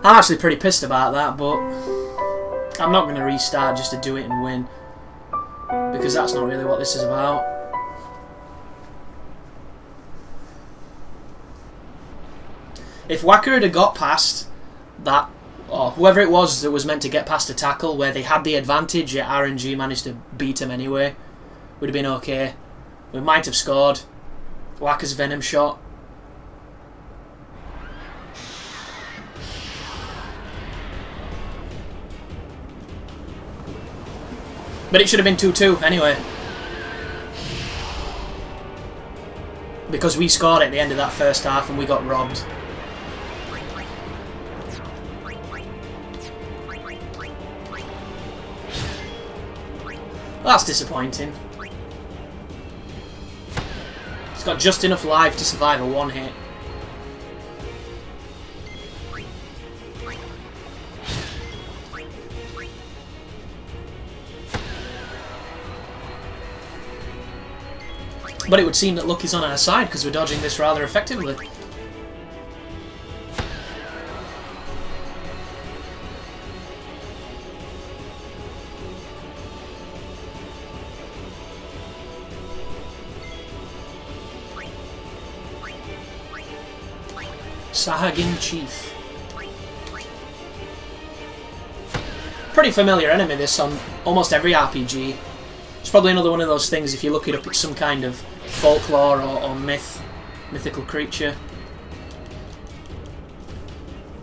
I'm actually pretty pissed about that, but I'm not going to restart just to do it and win, because that's not really what this is about. If Wacker had got past that, or whoever it was that was meant to get past a tackle where they had the advantage, yet RNG managed to beat him anyway, would have been okay. We might have scored. Wacker's Venom shot. But it should have been 2-2 anyway. Because we scored at the end of that first half and we got robbed. Well, that's disappointing. He's got just enough life to survive a one hit. But it would seem that luck is on our side because we're dodging this rather effectively. Sahagin Chief. Pretty familiar enemy this on almost every RPG. It's probably another one of those things, if you look it up, it's some kind of folklore or mythical creature.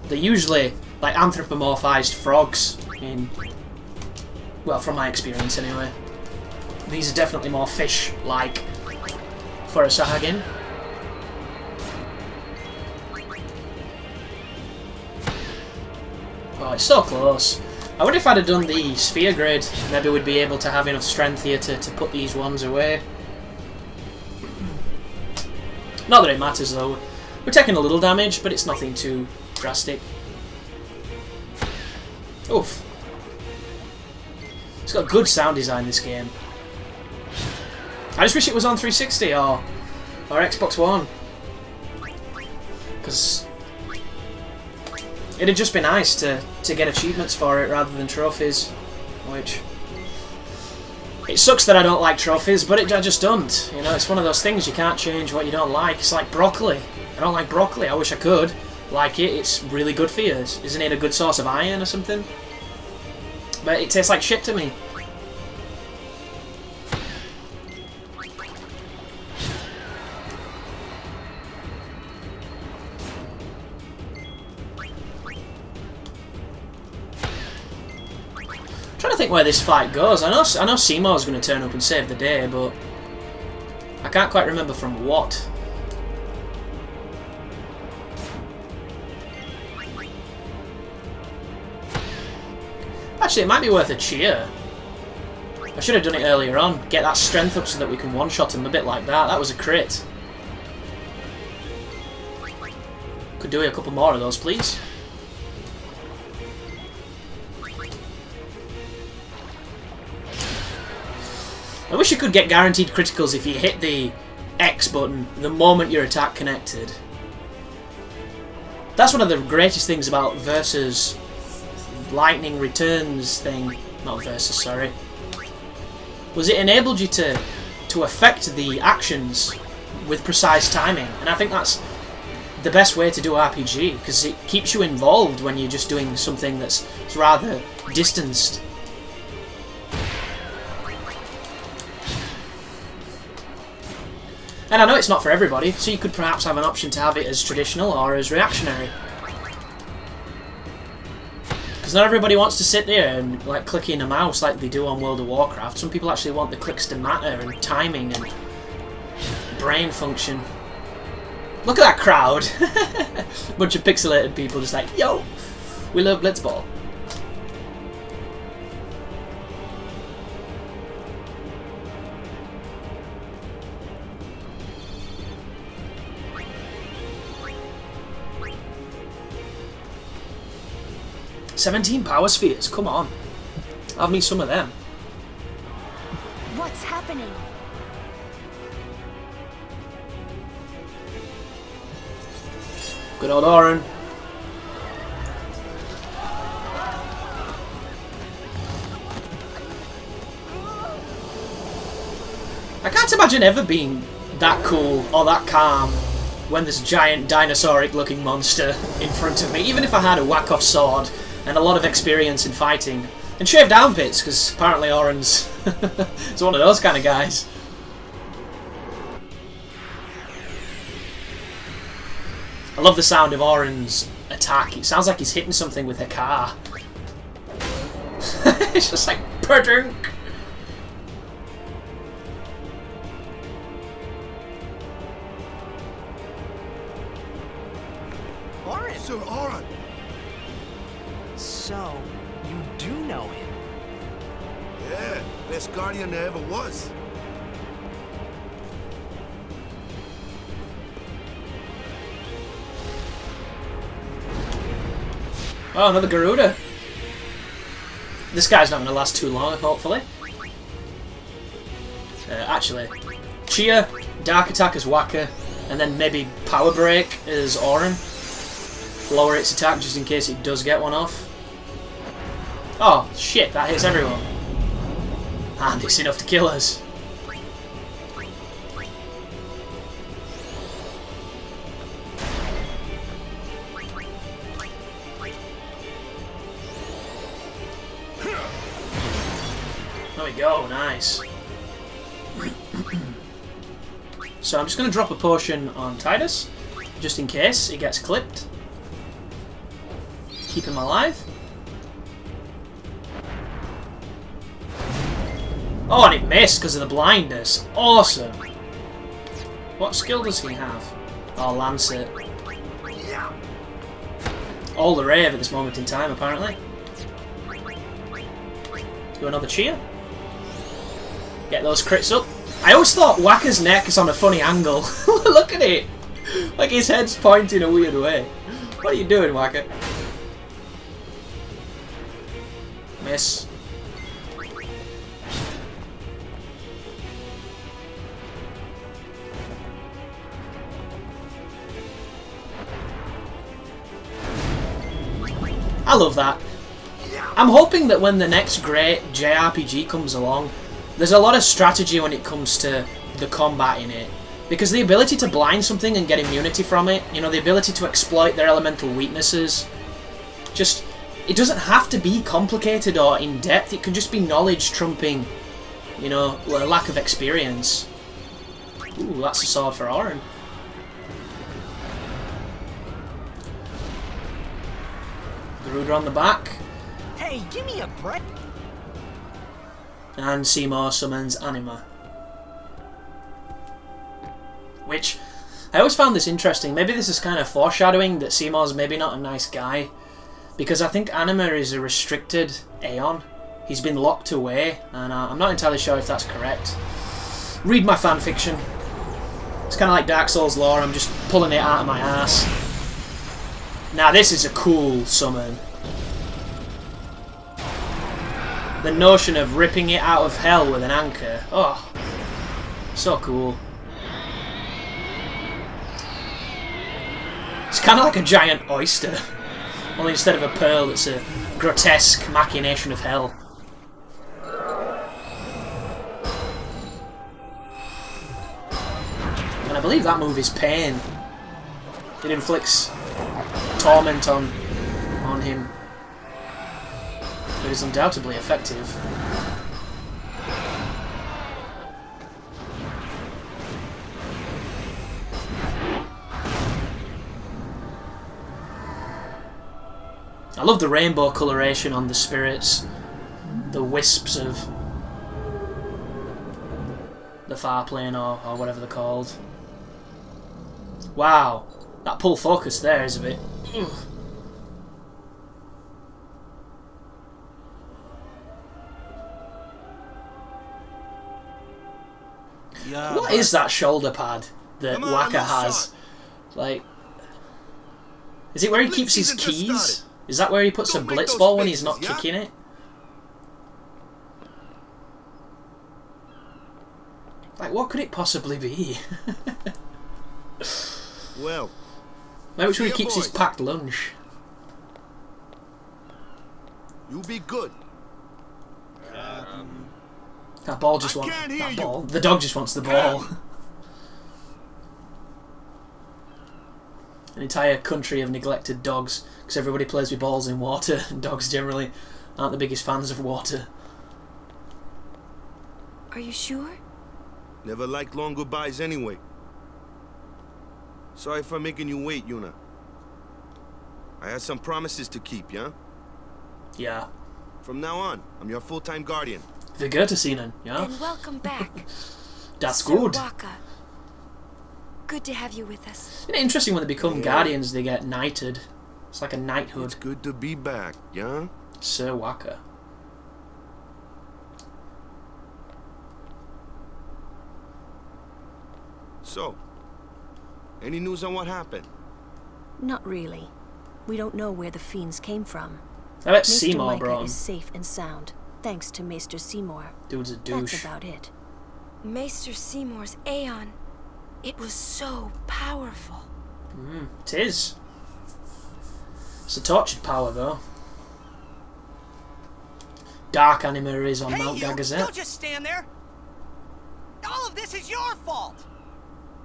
They're usually like anthropomorphized frogs in, well, from my experience anyway. These are definitely more fish-like for a Sahagin. Oh, it's so close. I wonder if I'd have done the sphere grid, maybe we'd be able to have enough strength here to put these ones away. Not that it matters though. We're taking a little damage, but it's nothing too drastic. Oof. It's got good sound design, this game. I just wish it was on 360 or Xbox One. Because it'd just be nice to get achievements for it rather than trophies, which... It sucks that I don't like trophies, but I just don't. You know, it's one of those things, you can't change what you don't like. It's like broccoli. I don't like broccoli. I wish I could like it. It's really good for you. Isn't it a good source of iron or something? But it tastes like shit to me. I'm trying to think where this fight goes. I know Seymour's going to turn up and save the day, but I can't quite remember from what. Actually, it might be worth a cheer. I should have done it earlier on. Get that strength up so that we can one-shot him a bit like that. That was a crit. Could do a couple more of those, please. I wish you could get guaranteed criticals if you hit the X button the moment your attack connected. That's one of the greatest things about Versus Lightning Returns thing. Not Versus, sorry. Was it enabled you to affect the actions with precise timing. And I think that's the best way to do RPG, because it keeps you involved when you're just doing something that's rather distanced. And I know it's not for everybody, so you could perhaps have an option to have it as traditional or as reactionary. Because not everybody wants to sit there and like clicking a mouse like they do on World of Warcraft. Some people actually want the clicks to matter, and timing and brain function. Look at that crowd! Bunch of pixelated people just like, yo, we love Blitzball. "17 power spheres, come on. Have me some of them." What's happening? Good old Auron. I can't imagine ever being that cool or that calm when there's a giant dinosauric-looking monster in front of me, even if I had a whack-off sword and a lot of experience in fighting. And shaved armpits, because apparently Auron's is one of those kind of guys. I love the sound of Auron's attack. It sounds like he's hitting something with a car. It's just like perdunk. Auron! Sir Auron! So, you do know him? Yeah, best guardian there ever was. Oh, another Garuda. This guy's not going to last too long, hopefully. Actually, Chia, Dark Attack as Waka, and then maybe Power Break as Auron. Lower its attack just in case it does get one off. Oh, shit, that hits everyone. And it's enough to kill us. There we go, nice. So I'm just going to drop a potion on Titus, just in case he gets clipped. Keep him alive. Oh, and it missed because of the blindness. Awesome. What skill does he have? Oh, Lancet. All the rave at this moment in time, apparently. Do another cheer. Get those crits up. I always thought Waka's neck is on a funny angle. Look at it. Like his head's pointing a weird way. What are you doing, Waka? Miss. I love that. I'm hoping that when the next great JRPG comes along, there's a lot of strategy when it comes to the combat in it. Because the ability to blind something and get immunity from it, you know, the ability to exploit their elemental weaknesses, just, it doesn't have to be complicated or in-depth, it can just be knowledge trumping, you know, a lack of experience. Ooh, that's a sword for Auron. Garuda on the back. Hey, give me a break. And Seymour summons Anima. Which, I always found this interesting. Maybe this is kind of foreshadowing that Seymour's maybe not a nice guy. Because I think Anima is a restricted Aeon. He's been locked away, and I'm not entirely sure if that's correct. Read my fanfiction. It's kind of like Dark Souls lore, I'm just pulling it out of my ass. Now this is a cool summon. The notion of ripping it out of hell with an anchor. Oh, so cool. It's kind of like a giant oyster. Only instead of a pearl, it's a grotesque machination of hell. And I believe that move is pain. It inflicts torment on him. It is undoubtedly effective. I love the rainbow coloration on the spirits, the wisps of the far plane or whatever they're called. Wow, that pull focus there is a bit... Ugh. Yeah, What is that shoulder pad that Waka has? Like, is it where he keeps his keys? Is that where he puts a blitz ball when he's not kicking it? Like, what could it possibly be? Well, Maybe it's where he keeps his packed lunch. you be good. That ball just wants can't hear that you. ball. The dog just wants the ball. An entire country of neglected dogs, because everybody plays with balls in water, and dogs generally aren't the biggest fans of water. Are you sure? Never liked long goodbyes anyway. Sorry for making you wait, Yuna. I had some promises to keep, yeah? Yeah. From now on, I'm your full-time guardian. Wir gehört Ihnen, ja? And welcome back. That's Sir good. Waka. Good to have you with us. Isn't it interesting when they become guardians, they get knighted? It's like a knighthood. It's good to be back, yeah? Sir Waka. So, any news on what happened? Not really. We don't know where the fiends came from. I bet Maester Seymour Micah brought him. is safe and sound, thanks to Maester Seymour. Dude's a That's douche. about it. Maester Seymour's Aeon. It was so powerful. It is. It's a tortured power, though. Dark Anima is on Hey, Mount you! Gagazet. Don't just stand there. All of this is your fault.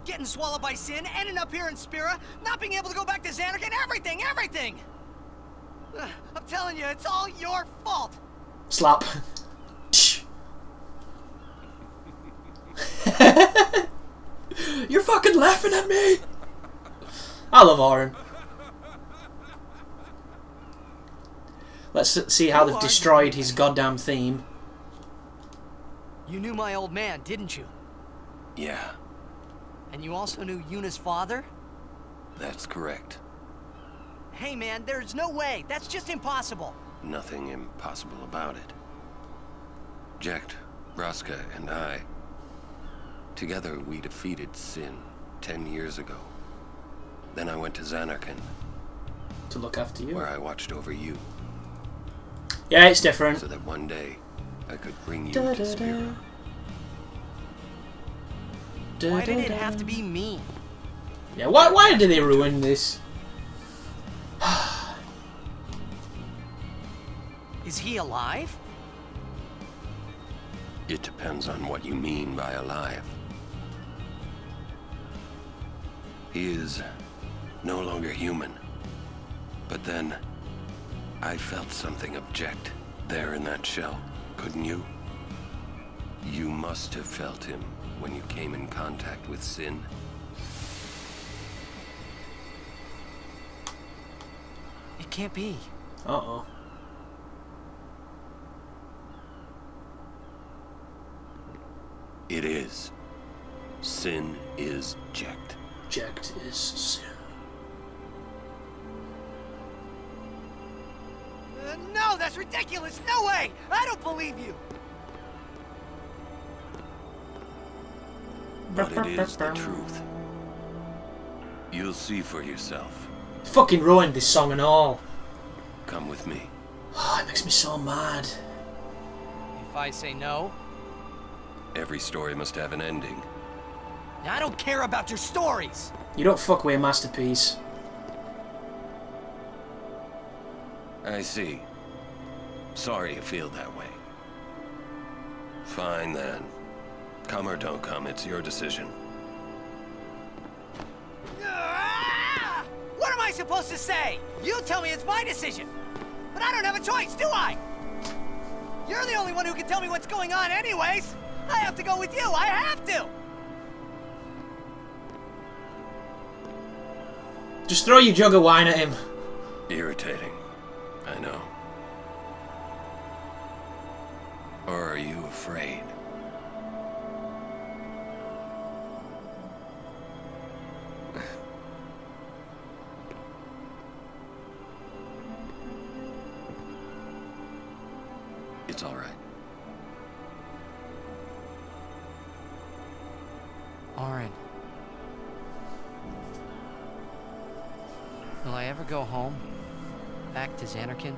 Getting swallowed by sin, ending up here in Spira, not being able to go back to Xanark, and everything. I'm telling you, it's all your fault. Slap. You're fucking laughing at me! I love Auron. Let's see how they've destroyed his goddamn theme. You knew my old man, didn't you? Yeah, And you also knew Yuna's father? that's correct. Hey man, there's no way. That's just impossible. Nothing impossible about it. Jekt, Braska, and I, together we defeated Sin 10 years ago. Then I went to Xanarkand, To look after you. where I watched over you, Yeah, it's different. so that one day I could bring you to Spira. Why did it have to be me? Yeah, why did they ruin this? Is he alive? It depends on what you mean by alive. He is no longer human. But then, I felt something of Jekt there in that shell, couldn't you? You must have felt him when you came in contact with Sin. It can't be. Uh-oh. It is. Sin is Jekt. Jekt is sin. No, that's ridiculous. No way. I don't believe you. But it is the truth. You'll see for yourself. Fucking ruined this song and all. Come with me. Oh, it makes me so mad. If I say no, Every story must have an ending. I don't care about your stories. You don't fuck with a masterpiece. I see. Sorry you feel that way. Fine then. Come or don't come, it's your decision. Ah! What am I supposed to say? You tell me it's my decision. But I don't have a choice, do I? You're the only one who can tell me what's going on anyways. I have to go with you. I have to. Just throw your jug of wine at him. Irritating. I know. Or are you afraid? It's all right. Auron. Will I ever go home? Back to Xanarkand?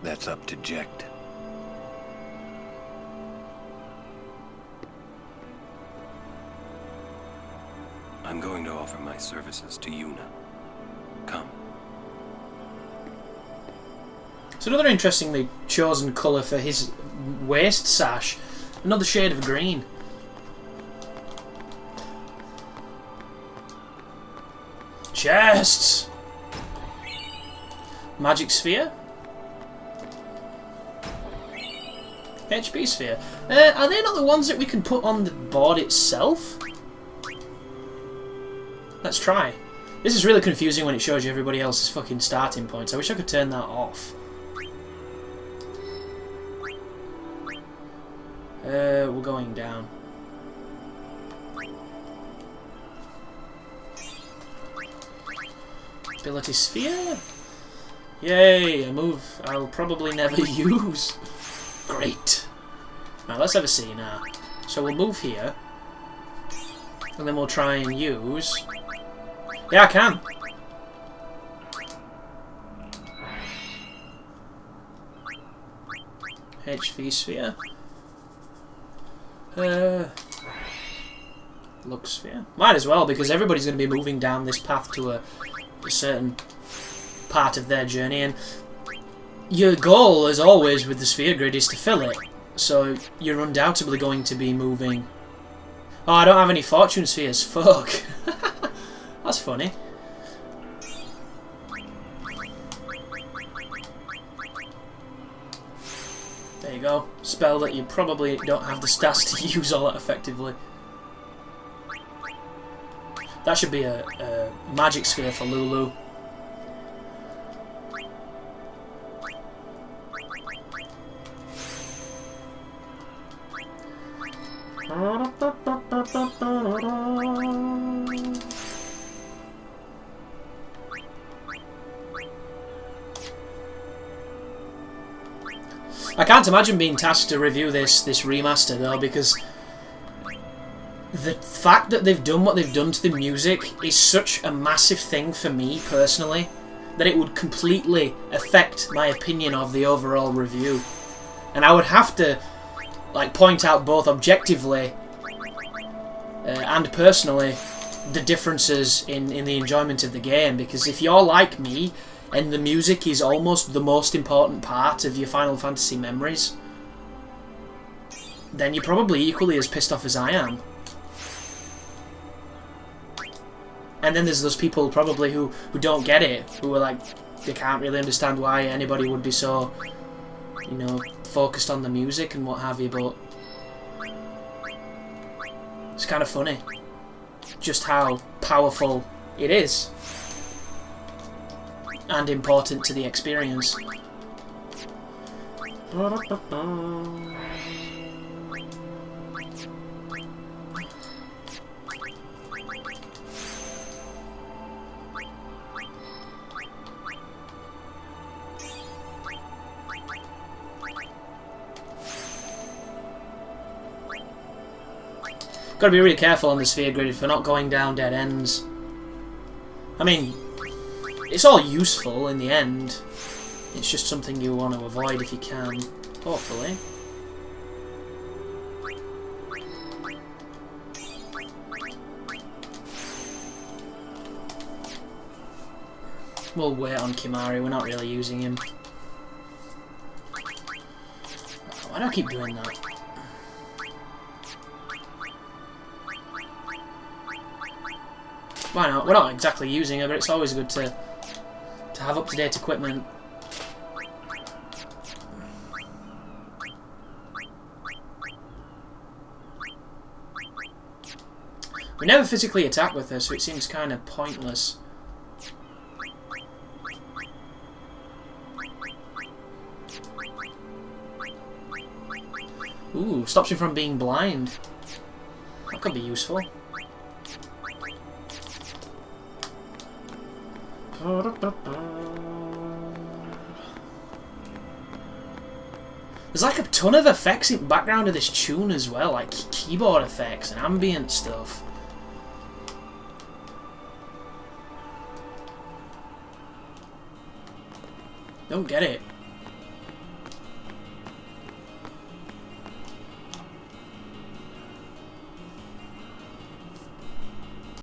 That's up to Jekt. I'm going to offer my services to Yuna. Come. It's another interestingly chosen colour for his waist sash. Another shade of green. Chests! Magic sphere? HP sphere. Are they not the ones that we can put on the board itself? Let's try. This is really confusing when it shows you everybody else's fucking starting points. I wish I could turn that off. We're going down. Ability sphere? Yay, a move I'll probably never use. Great. Now let's have a see now. So we'll move here. And then we'll try and use... Yeah, I can. HV sphere. Look sphere. Might as well, because everybody's going to be moving down this path to a certain part of their journey, and your goal, as always with the sphere grid, is to fill it. So you're undoubtedly going to be moving... Oh, I don't have any fortune spheres. Fuck. That's funny. There you go. Spell that you probably don't have the stats to use all that effectively. That should be a magic sphere for Lulu. I can't imagine being tasked to review this remaster though, because the fact that they've done what they've done to the music is such a massive thing for me personally that it would completely affect my opinion of the overall review. And I would have to like point out both objectively and personally the differences in the enjoyment of the game, because if you're like me and the music is almost the most important part of your Final Fantasy memories, then you're probably equally as pissed off as I am. And then there's those people probably who don't get it, who are like, they can't really understand why anybody would be so, you know, focused on the music and what have you, but it's kind of funny just how powerful it is and important to the experience. Got to be really careful on the sphere grid for not going down dead ends. I mean, it's all useful in the end. It's just something you want to avoid if you can, hopefully. We'll wait on Kimari, we're not really using him. Why do I keep doing that? Why not? We're not exactly using it, but it's always good to have up-to-date equipment. We never physically attack with her, so it seems kind of pointless. Ooh, stops you from being blind. That could be useful. There's like a ton of effects in the background of this tune as well, like keyboard effects and ambient stuff. Don't get it.